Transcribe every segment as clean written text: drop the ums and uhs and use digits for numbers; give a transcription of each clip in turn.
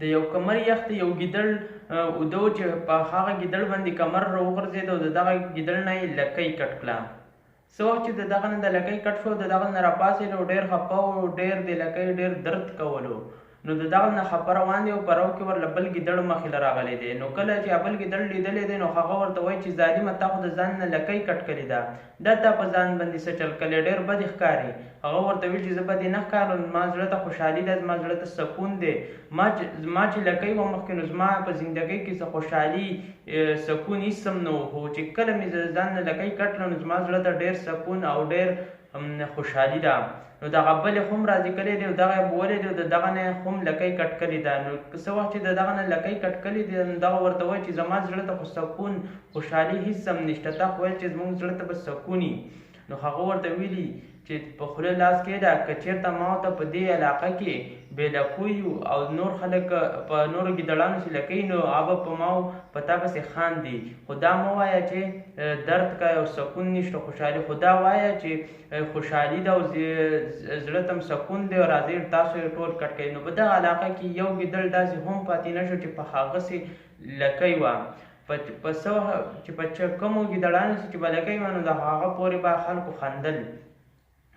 د یو کمر یخ ته یو ګیدړ ودو چې په هغه ګیدړ باندې کمر راوغورځېد او د دغه ګیدړ نه یې لکۍ کټ کړه. څه وخت چې د دغه نه د لکۍ کټ شو د دغه نه راپاڅېد او ډېر خفه و، ډېر د لکۍ ډېر درد کولو. نو د دغه نه خفه روان دی او په رو کې ورله بل ګیدړ مخې له راغلی دی. نو کله چې بل ګیدړ لیدلی دی نو هغه ورته وایي چې ظالمه تا خو د ځان نه لکۍ کټ کړې ده، دا تا په ځان باندې څه چل کړی، ډېر بد ښکاري. هغه ورته ویل چې زه بد نه ښکارم، زما زړه ته خوشحالي ده، زما زړه ته سکون دی. زما چې لکۍ وه مخکې نو زما په زندګۍ کې څه خوشحالي سکون هېڅ هم نه و، خو چې کله مې ځان نه لکۍ کټ کړه نو زما زړه ته ډېر سکون او ډېر خوشحالي ده. نو دغه بل یې هم راضي کړی دی او دغه یې بولی دی او د دغه نه یې هم لکۍ کټ کړې ده. نو څه وخت چې د دغه نه لکۍ کټ کړې دی نو دغه ورته وایي چې زما زړه ته خو سکون خوشحالي هېڅ هم نشته، تا خو ویل چې زموږ زړه ته به سکون وي. نو هغه ورته ویلي چې په خوله لاس کېږده، که چېرته ما ته په دې علاقه کې بې لکو یو او نور خلک په نورو ګیدړانو چې لکۍ نو هغه په ما په تا پسې خاندي، خو دا مه وایه چې درد کوي او سکون نشته خوشحالي، خو دا وایه چې خوشحالي ده او زړه ته سکون دی او راځئ تاسو یې ټول کټ کوئ. نو په دغه علاقه کې یو ګیدړ داسې هم پاتې نه شو چې په هغسې لکۍ وه. په کومو ګیدړانو چې به لکۍ وه نو د هغه پورې به خلکو خندل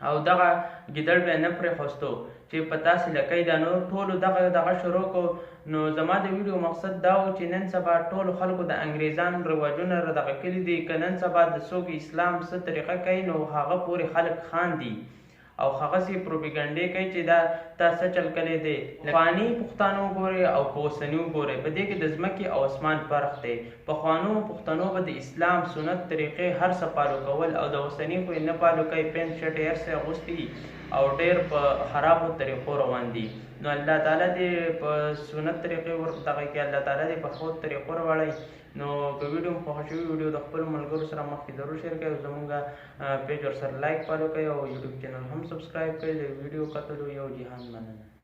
او دغه ګیدړ به یې نه پرېښستو چې په تاسې لکۍ ده. نو ټولو دغه شروع کړو. نو زما د ویډیو مقصد دا و چې نن سبا ټولو خلکو د انګریزانو رواجونه دغه کړي دي، که نن سبا د څوک اسلام څه طریقه کوي نو هغه پورې خلک خاندي او هغسې پروپیګنډې کوي چې دا تا څه چل کړی دی. پخواني پښتانه وګورئ او که اوسني وګورئ، په دې کې د ځمکې او اسمان فرق دی. پخوانو پښتنو به د اسلام سنت طریقې هر څه فالو کول او د اوسني خو یې نه فالو کوي، پینټ شرټ یې هر څه اغوستي او ډېر په خرابو طریقو روان دي. نو الله تعالی دې په سنت طریقې دغه کې الله تعالی دې په ښو طریقو راوړی. نو که ویډیو مو خوښه شوي ویډیو د خپلو ملګرو سره مخکې ضرور شیر کړئ او زموږ پیج ورسره لایک فالو کړئ او یوټیوب چینل هم سبسکرایب کړئ. د ویډیو کتلو یو جهان مننه.